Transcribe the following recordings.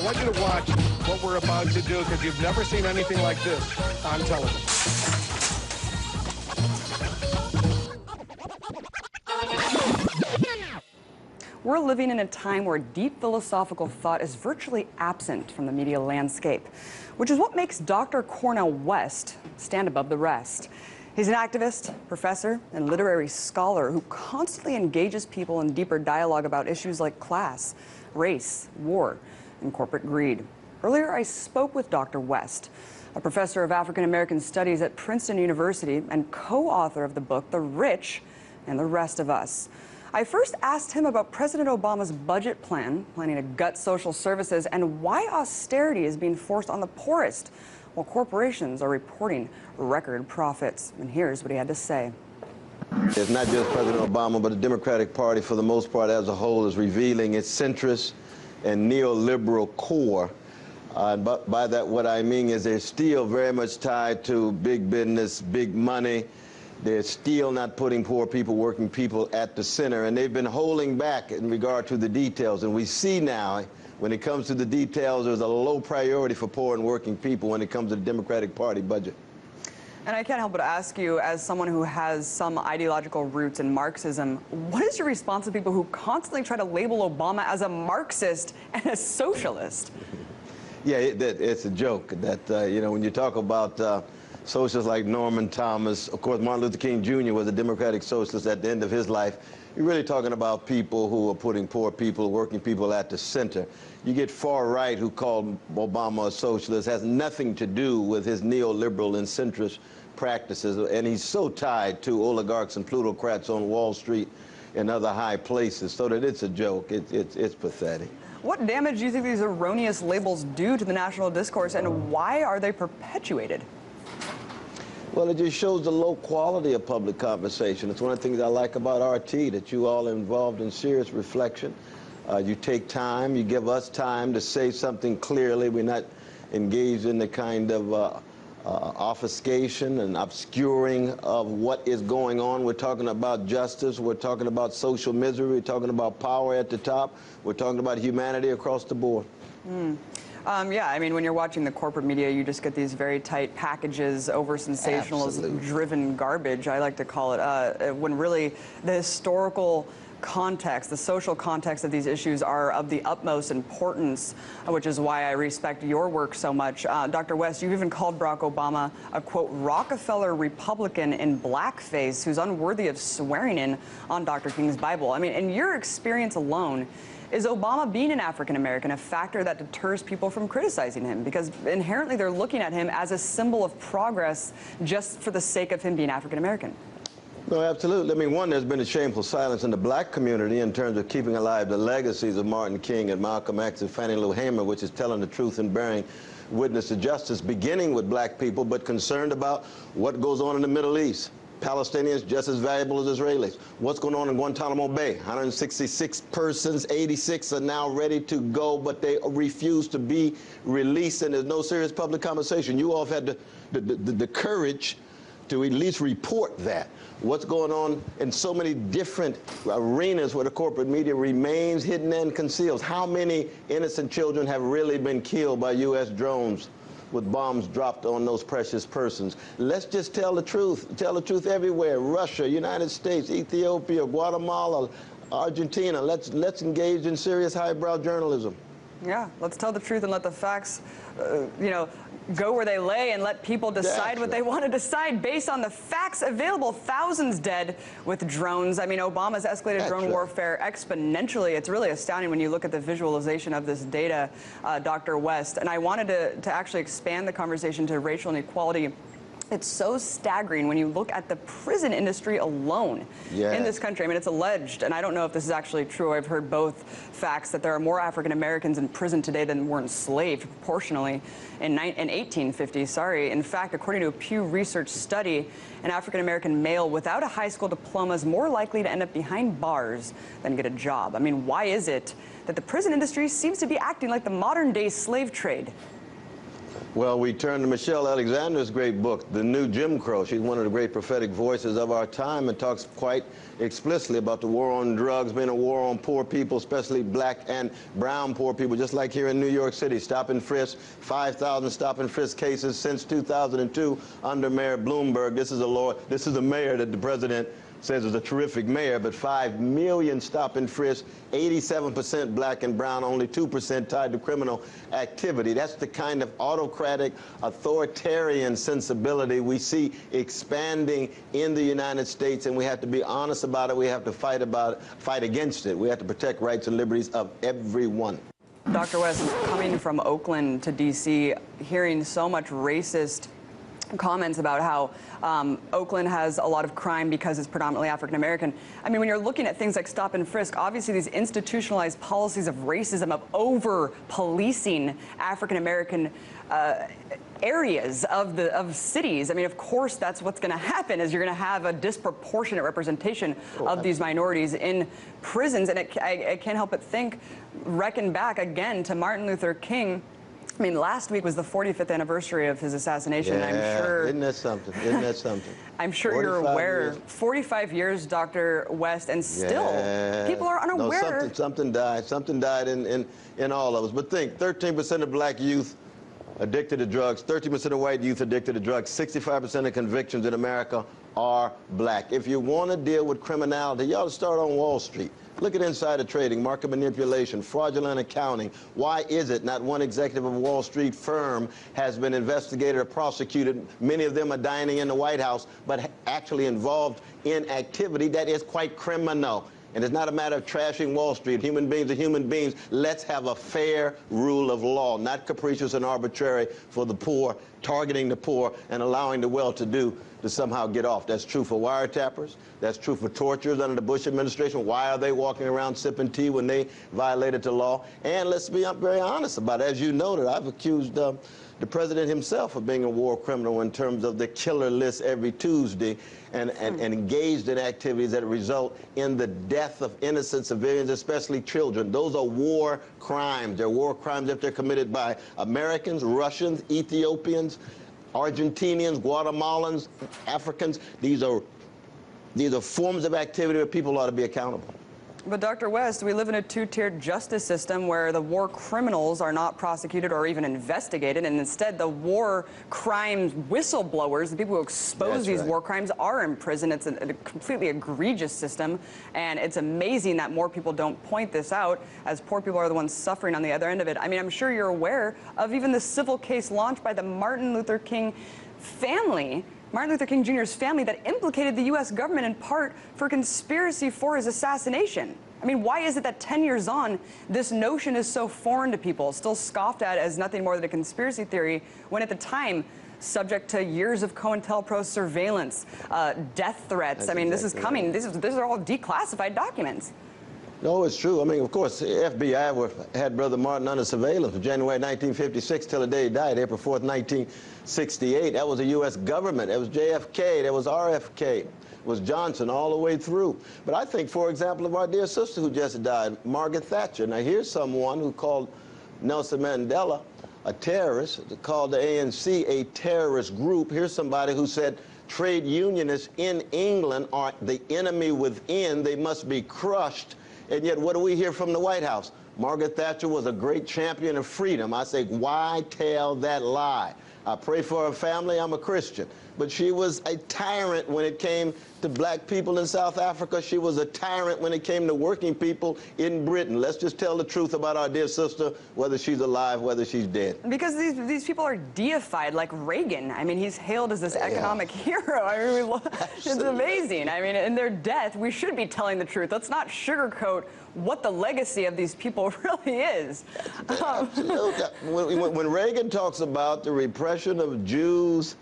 want you to watch what we're about to do because you've never seen anything like this on television. We're living in a time where deep philosophical thought is virtually absent from the media landscape, which is what makes Dr. Cornel West stand above the rest. He's an activist, professor, and literary scholar who constantly engages people in deeper dialogue about issues like class, race, war, and corporate greed. Earlier, I spoke with Dr. West, a professor of African American Studies at Princeton University and co-author of the book, The Rich and the Rest of Us. I first asked him about President Obama's budget plan, planning to gut social services, and why austerity is being forced on the poorest, while corporations are reporting record profits. And here's what he had to say. It's not just President Obama, but the Democratic Party, for the most part, as a whole, is revealing its centrist and neoliberal core. But by that, what I mean is they're still very much tied to big business, big money. They're still not putting poor people, working people at the center, and they've been holding back in regard to the details. And we see now, when it comes to the details, there's a low priority for poor and working people when it comes to the Democratic Party budget. And I can't help but ask you, as someone who has some ideological roots in Marxism, what is your response to people who constantly try to label Obama as a Marxist and a socialist? Yeah, it's a joke that, you know, when you talk about socialists like Norman Thomas, of course, Martin Luther King Jr. was a Democratic socialist at the end of his life. You're really talking about people who are putting poor people, working people at the center. You get far right who called Obama a socialist, has nothing to do with his neoliberal and centrist practices, and he's so tied to oligarchs and plutocrats on Wall Street and other high places, so that it's a joke. It's pathetic. What damage do you think these erroneous labels do to the national discourse, and why are they perpetuated? Well, it just shows the low quality of public conversation. It's one of the things I like about RT, that you all are involved in serious reflection. You take time, you give us time to say something clearly. We're not engaged in the kind of obfuscation and obscuring of what is going on. We're talking about justice. We're talking about social misery. We're talking about power at the top. We're talking about humanity across the board. Yeah, I mean, when you're watching the corporate media, you just get these very tight packages, over-sensationalism-driven garbage, I like to call it, when really the historical context, the social context of these issues are of the utmost importance, which is why I respect your work so much. Dr. West, you've even called Barack Obama a, quote, Rockefeller Republican in blackface who's unworthy of swearing in on Dr. King's Bible. I mean, in your experience alone, is Obama being an African-American a factor that deters people from criticizing him? Because inherently they're looking at him as a symbol of progress just for the sake of him being African-American. No, absolutely. I mean, one, there's been a shameful silence in the black community in terms of keeping alive the legacies of Martin King and Malcolm X and Fannie Lou Hamer, which is telling the truth and bearing witness to justice, beginning with black people, but concerned about what goes on in the Middle East. Palestinians just as valuable as Israelis. What's going on in Guantanamo Bay? 166 persons, 86 are now ready to go, but they refuse to be released, and there's no serious public conversation. You all have had the courage to at least report that. What's going on in so many different arenas where the corporate media remains hidden and conceals. How many innocent children have really been killed by U.S. drones with bombs dropped on those precious persons? Let's just tell the truth. Tell the truth everywhere. Russia, United States, Ethiopia, Guatemala, Argentina. Let's engage in serious highbrow journalism. Yeah, let's tell the truth and let the facts, you know, go where they lay and let people decide what they want to decide based on the facts available. Thousands dead with drones. I mean, Obama's escalated drone warfare exponentially. It's really astounding when you look at the visualization of this data, Dr. West. And I wanted to actually expand the conversation to racial inequality. It's so staggering when you look at the prison industry alone in this country. I mean, it's alleged, and I don't know if this is actually true. I've heard both facts, that there are more African Americans in prison today than were enslaved proportionally in 1850. Sorry. In fact, according to a Pew Research study, an African American male without a high school diploma is more likely to end up behind bars than get a job. I mean, why is it that the prison industry seems to be acting like the modern day slave trade? Well, we turn to Michelle Alexander's great book, The New Jim Crow. She's one of the great prophetic voices of our time and talks quite explicitly about the war on drugs being a war on poor people, especially black and brown poor people, just like here in New York City. Stop and frisk, 5,000 stop and frisk cases since 2002 under Mayor Bloomberg. This is a mayor that the president says is a terrific mayor, but 5 million stop and frisk, 87% black and brown, only 2% tied to criminal activity. That's the kind of autocratic, authoritarian sensibility we see expanding in the United States, and we have to be honest about it. We have to fight against it. We have to protect rights and liberties of everyone. Dr. West, coming from Oakland to D.C., hearing so much racist comments about how Oakland has a lot of crime because it's predominantly African American. I mean, when you're looking at things like stop and frisk, obviously these institutionalized policies of racism, of over-policing African American areas of cities. I mean, of course, that's what's going to happen, is you're going to have a disproportionate representation of these minorities in prisons. And I can't help but think, reckon back again to Martin Luther King. I mean, last week was the 45th anniversary of his assassination. Yeah, and I'm sure. Isn't that something? Isn't that something? I'm sure you're aware. Years. 45 years, Dr. West, and still people are unaware. No, something died. Something died in all of us. But think, 13% of black youth addicted to drugs, 13% of white youth addicted to drugs, 65% of convictions in America are black. If you want to deal with criminality, you ought to start on Wall Street. Look at insider trading, market manipulation, fraudulent accounting. Why is it not one executive of a Wall Street firm has been investigated or prosecuted? Many of them are dining in the White House, but actually involved in activity that is quite criminal. And it's not a matter of trashing Wall Street. Human beings are human beings. Let's have a fair rule of law, not capricious and arbitrary for the poor, targeting the poor and allowing the well-to-do to somehow get off. That's true for wiretappers. That's true for torturers under the Bush administration. Why are they walking around sipping tea when they violated the law? And let's be very honest about it. As you noted, I've accused the president himself of being a war criminal in terms of the killer list every Tuesday and engaged in activities that result in the death of innocent civilians, especially children. Those are war crimes. They're war crimes if they're committed by Americans, Russians, Ethiopians, Argentinians, Guatemalans, Africans. These are forms of activity where people ought to be accountable. But Dr. West, we live in a two-tiered justice system where the war criminals are not prosecuted or even investigated, and instead the war crimes whistleblowers, the people who expose these war crimes, are in prison. It's a completely egregious system, and it's amazing that more people don't point this out, as poor people are the ones suffering on the other end of it. I mean, I'm sure you're aware of even the civil case launched by the Martin Luther King family, Martin Luther King Jr.'s family, that implicated the U.S. government in part for conspiracy for his assassination. I mean, why is it that 10 years on, this notion is so foreign to people, still scoffed at as nothing more than a conspiracy theory, when at the time, subject to years of COINTELPRO surveillance, death threats? I mean, this is coming. These are all declassified documents. No, it's true. I mean, of course, the FBI had Brother Martin under surveillance from January 1956 till the day he died, April 4th, 1968. That was the U.S. government. That was JFK. That was RFK. It was Johnson all the way through. But I think, for example, of our dear sister who just died, Margaret Thatcher. Now, here's someone who called Nelson Mandela a terrorist, called the ANC a terrorist group. Here's somebody who said trade unionists in England are the enemy within. They must be crushed. And yet, what do we hear from the White House? Margaret Thatcher was a great champion of freedom. I say, why tell that lie? I pray for her family. I'm a Christian. But she was a tyrant when it came to black people in South Africa. She was a tyrant when it came to working people in Britain. Let's just tell the truth about our dear sister, whether she's alive, whether she's dead. Because these people are deified, like Reagan. I mean, he's hailed as this economic hero. I mean, it's amazing. I mean, in their death, we should be telling the truth. Let's not sugarcoat what the legacy of these people really is. Absolutely. When Reagan talks about the repression of Jews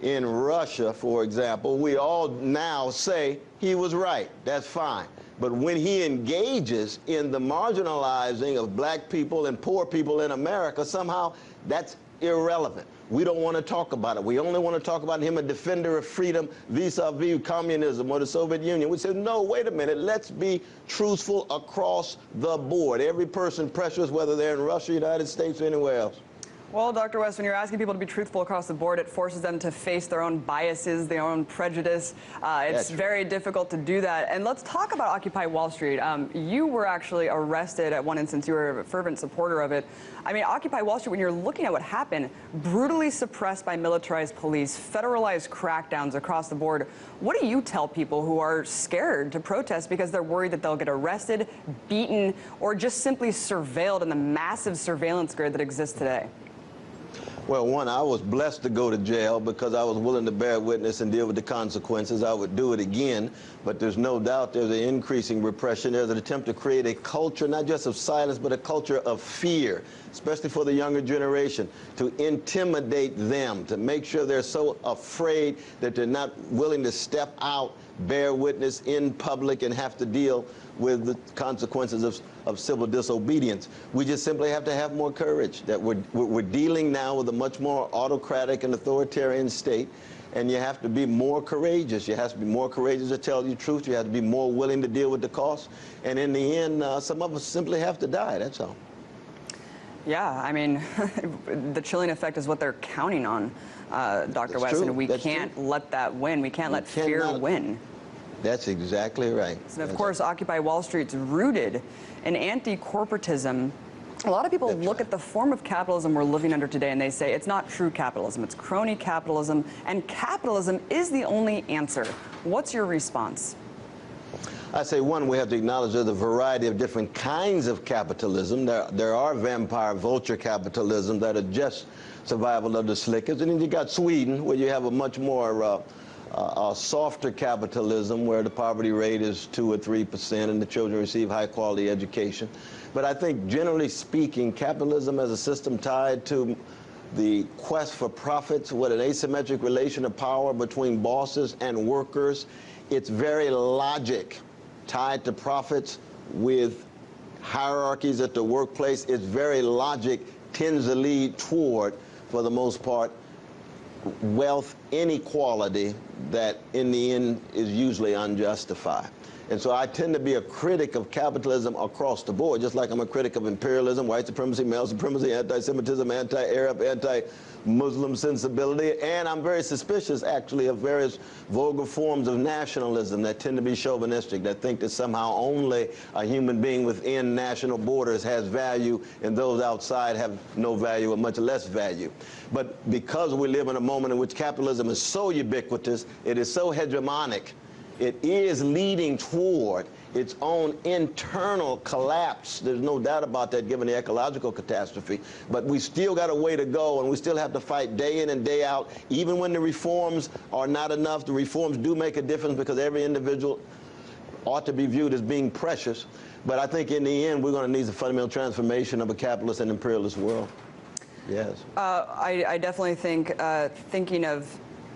in Russia, for example, we all now say he was right. That's fine. But when he engages in the marginalizing of black people and poor people in America, somehow that's irrelevant. We don't want to talk about it. We only want to talk about him, a defender of freedom vis-a-vis communism or the Soviet Union. We said, no, wait a minute. Let's be truthful across the board. Every person precious, whether they're in Russia, United States, or anywhere else. Well, Dr. West, when you're asking people to be truthful across the board, it forces them to face their own biases, their own prejudice. It's very difficult to do that. And let's talk about Occupy Wall Street. You were actually arrested at one instance. You were a fervent supporter of it. I mean, Occupy Wall Street, when you're looking at what happened, brutally suppressed by militarized police, federalized crackdowns across the board. What do you tell people who are scared to protest because they're worried that they'll get arrested, beaten, or just simply surveilled in the massive surveillance grid that exists today? Well, one, I was blessed to go to jail because I was willing to bear witness and deal with the consequences. I would do it again, but there's no doubt there's an increasing repression. There's an attempt to create a culture, not just of silence, but a culture of fear, especially for the younger generation, to intimidate them, to make sure they're so afraid that they're not willing to step out, bear witness in public, and have to deal with the consequences of civil disobedience. We just simply have to have more courage. That we're dealing now with a much more autocratic and authoritarian state, and you have to be more courageous. You have to be more courageous to tell the truth. You have to be more willing to deal with the costs. And in the end, some of us simply have to die, that's all. Yeah, I mean, the chilling effect is what they're counting on, Dr. West, and we can't let that win. We can't let fear win. That's exactly right. And of course, Occupy Wall Street's rooted in anti-corporatism. A lot of people look at the form of capitalism we're living under today and they say it's not true capitalism, it's crony capitalism, and capitalism is the only answer. What's your response? I say, one, we have to acknowledge there's a variety of different kinds of capitalism. There are vampire vulture capitalism that are just survival of the slickest. And then you got Sweden, where you have a much more softer capitalism, where the poverty rate is 2 or 3% and the children receive high quality education. But I think generally speaking, capitalism as a system tied to the quest for profits, with an asymmetric relation of power between bosses and workers, it's very logic tied to profits with hierarchies at the workplace. Its very logic tends to lead toward, for the most part, wealth inequality that in the end is usually unjustified. And so I tend to be a critic of capitalism across the board, just like I'm a critic of imperialism, white supremacy, male supremacy, anti-Semitism, anti-Arab, anti-Muslim sensibility, and I'm very suspicious, actually, of various vulgar forms of nationalism that tend to be chauvinistic, that think that somehow only a human being within national borders has value and those outside have no value or much less value. But because we live in a moment in which capitalism is so ubiquitous, it is so hegemonic, it is leading toward its own internal collapse. There's no doubt about that, given the ecological catastrophe. But we still got a way to go, and we still have to fight day in and day out. Even when the reforms are not enough, the reforms do make a difference, because every individual ought to be viewed as being precious. But I think in the end, we're going to need the fundamental transformation of a capitalist and imperialist world. Yes. I definitely think thinking of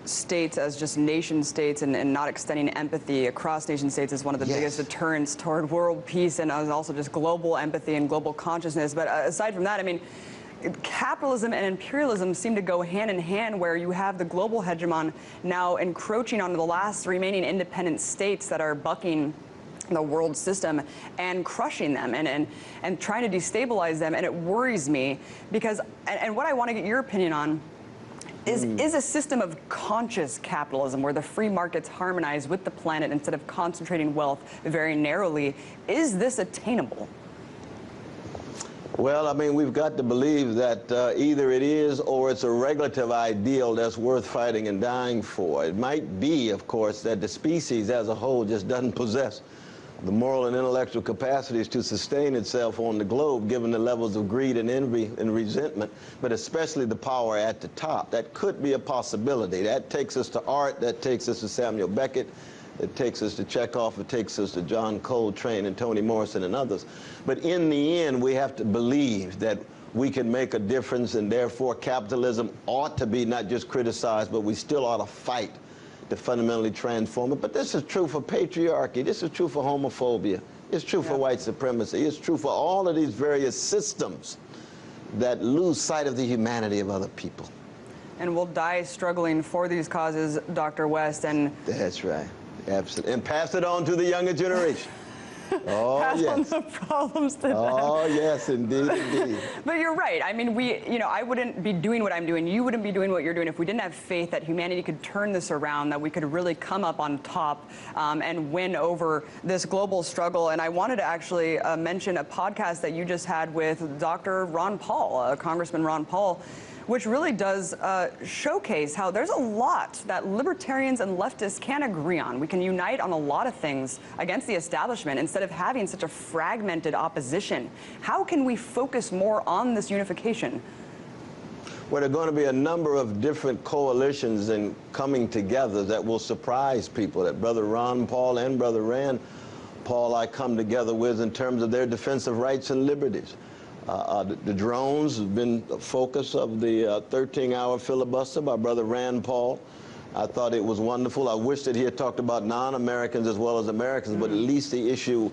states as just nation states and not extending empathy across nation states is one of the biggest deterrents toward world peace, and also just global empathy and global consciousness. But aside from that, I mean, capitalism and imperialism seem to go hand in hand, where you have the global hegemon now encroaching on the last remaining independent states that are bucking the world system and crushing them and trying to destabilize them. And it worries me because, and what I want to get your opinion on is a system of conscious capitalism where the free markets harmonize with the planet instead of concentrating wealth very narrowly. Is this attainable? Well, I mean, we've got to believe that either it is or it's a regulative ideal that's worth fighting and dying for. It might be, of course, that the species as a whole just doesn't possess the moral and intellectual capacities to sustain itself on the globe, given the levels of greed and envy and resentment, but especially the power at the top. That could be a possibility. That takes us to art, that takes us to Samuel Beckett, it takes us to Chekhov, it takes us to John Coltrane and Toni Morrison and others. But in the end, we have to believe that we can make a difference, and therefore capitalism ought to be not just criticized, but we still ought to fight to fundamentally transform it. But this is true for patriarchy, this is true for homophobia, it's true for white supremacy, it's true for all of these various systems that lose sight of the humanity of other people. And we'll die struggling for these causes, Dr. West. And that's right, absolutely. And pass it on to the younger generation. Oh, yes. on the problems to them. Oh, yes, indeed, indeed. But you're right. I mean, I wouldn't be doing what I'm doing. You wouldn't be doing what you're doing if we didn't have faith that humanity could turn this around, that we could really come up on top and win over this global struggle. And I wanted to actually mention a podcast that you just had with Dr. Ron Paul, Congressman Ron Paul, which really does showcase how there's a lot that libertarians and leftists can agree on. We can unite on a lot of things against the establishment instead of having such a fragmented opposition. How can we focus more on this unification? Well, there are going to be a number of different coalitions and coming together that will surprise people, that Brother Ron Paul and Brother Rand Paul I come together with in terms of their defense of rights and liberties. The drones have been the focus of the 13-hour filibuster by Brother Rand Paul. I thought it was wonderful. I wish that he had talked about non-Americans as well as Americans, but at least the issue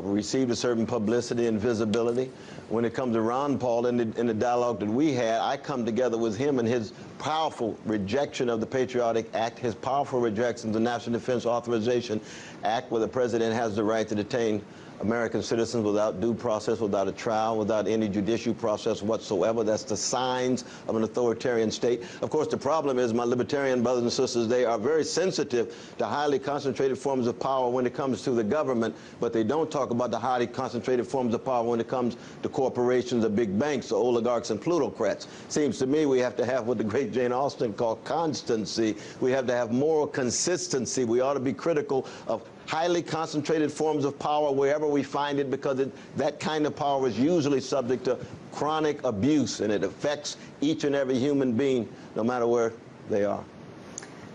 received a certain publicity and visibility. When it comes to Ron Paul, in the dialogue that we had, I come together with him and his powerful rejection of the Patriotic Act, his powerful rejection of the National Defense Authorization Act, where the president has the right to detain American citizens without due process, without a trial, without any judicial process whatsoever. That's the signs of an authoritarian state. Of course, the problem is my libertarian brothers and sisters, they are very sensitive to highly concentrated forms of power when it comes to the government, but they don't talk about the highly concentrated forms of power when it comes to corporations, the big banks, the oligarchs and plutocrats. Seems to me we have to have what the great Jane Austen called constancy. We have to have moral consistency. We ought to be critical of highly concentrated forms of power wherever we find it, because that kind of power is usually subject to chronic abuse, and it affects each and every human being, no matter where they are.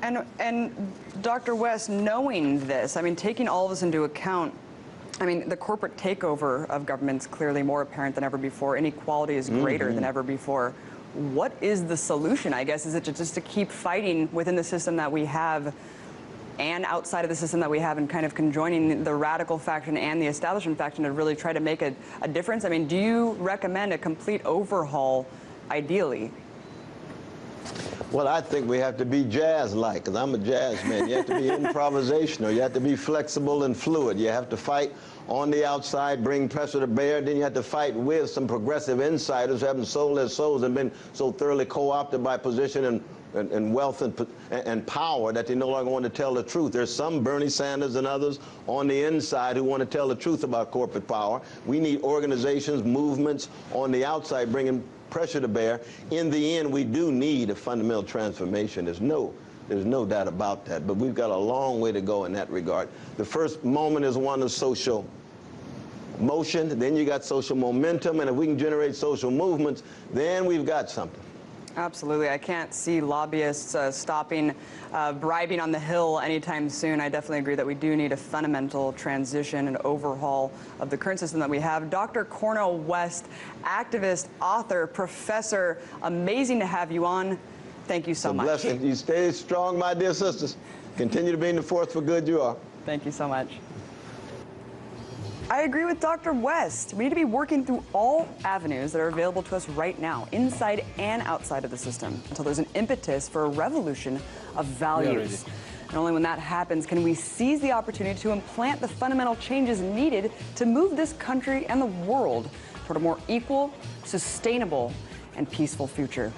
And Dr. West, knowing this, I mean, taking all of this into account, I mean, the corporate takeover of government's clearly more apparent than ever before. Inequality is greater than ever before. What is the solution, I guess? Is it just to keep fighting within the system that we have and outside of the system that we have, and kind of conjoining the radical faction and the establishment faction to really try to make a difference? I mean, do you recommend a complete overhaul, ideally? Well, I think we have to be jazz-like, because I'm a jazz man. You have to be improvisational. You have to be flexible and fluid. You have to fight on the outside, bring pressure to bear. Then you have to fight with some progressive insiders who haven't sold their souls and been so thoroughly co-opted by position and wealth and power that they no longer want to tell the truth. There's some Bernie Sanders and others on the inside who want to tell the truth about corporate power. We need organizations, movements on the outside bringing pressure to bear. In the end, we do need a fundamental transformation. There's no doubt about that, but we've got a long way to go in that regard. The first moment is one of social motion, then you got social momentum, and if we can generate social movements, then we've got something. Absolutely. I can't see lobbyists stopping bribing on the Hill anytime soon. I definitely agree that we do need a fundamental transition and overhaul of the current system that we have. Dr. Cornel West, activist, author, professor, amazing to have you on. Thank you so much. Blessing. You stay strong, my dear sisters. Continue to be in the force for good you are. Thank you so much. I agree with Dr. West. We need to be working through all avenues that are available to us right now, inside and outside of the system, until there's an impetus for a revolution of values. And only when that happens can we seize the opportunity to implant the fundamental changes needed to move this country and the world toward a more equal, sustainable, and peaceful future.